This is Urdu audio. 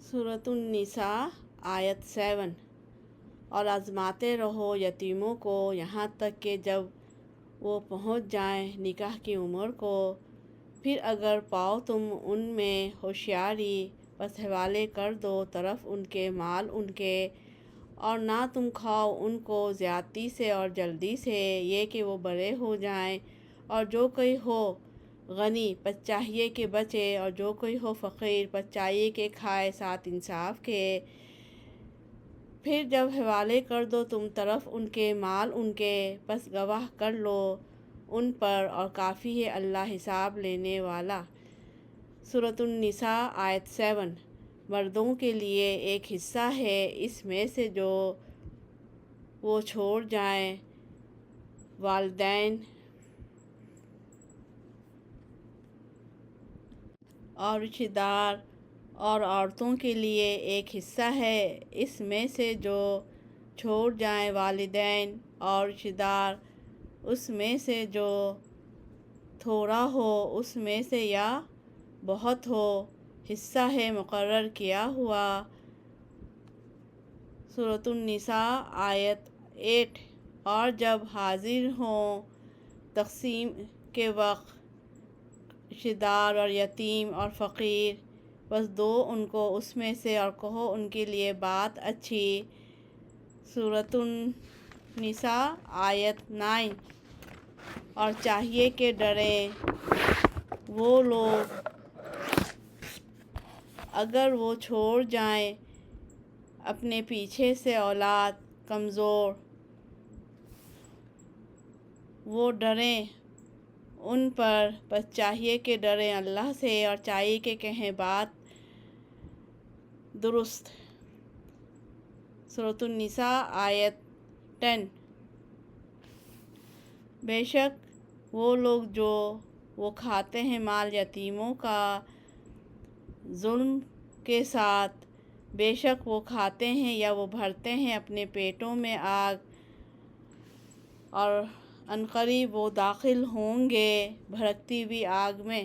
سورۃ النساء آیت 7۔ اور آزماتے رہو یتیموں کو یہاں تک کہ جب وہ پہنچ جائیں نکاح کی عمر کو، پھر اگر پاؤ تم ان میں ہوشیاری بس حوالے کر دو طرف ان کے مال ان کے، اور نہ تم کھاؤ ان کو زیادتی سے اور جلدی سے، یہ کہ وہ بڑے ہو جائیں، اور جو کوئی ہو غنی پس چاہیے کہ بچے، اور جو کوئی ہو فقیر پس چاہیے کہ کھائے ساتھ انصاف کے۔ پھر جب حوالے کر دو تم طرف ان کے مال ان کے، پس گواہ کر لو ان پر، اور کافی ہے اللہ حساب لینے والا۔ سورۃ النساء آیت 7۔ مردوں کے لیے ایک حصہ ہے اس میں سے جو وہ چھوڑ جائیں، والدین اور رشتہ دار، اور عورتوں کے لیے ایک حصہ ہے اس میں سے جو چھوڑ جائیں، والدین اور رشتہ دار، اس میں سے جو تھوڑا ہو اس میں سے یا بہت ہو، حصہ ہے مقرر کیا ہوا۔ سورۃ النساء آیت 8۔ اور جب حاضر ہوں تقسیم کے وقت رشتہ دار اور یتیم اور فقیر، پس دو ان کو اس میں سے اور کہو ان کے لیے بات اچھی۔ سورۃ النساء آیت 9۔ اور چاہیے کہ ڈریں وہ لوگ اگر وہ چھوڑ جائیں اپنے پیچھے سے اولاد کمزور، وہ ڈریں ان پر، پس چاہیے کہ ڈریں اللہ سے، اور چاہیے کہ کہیں بات درست۔ سورۃ النساء آیت 10۔ بے شک وہ لوگ جو وہ کھاتے ہیں مال یتیموں کا ظلم کے ساتھ، بے شک وہ کھاتے ہیں یا وہ بھرتے ہیں اپنے پیٹوں میں آگ، اور عنقریب وہ داخل ہوں گے بھڑکتی ہوئی آگ میں۔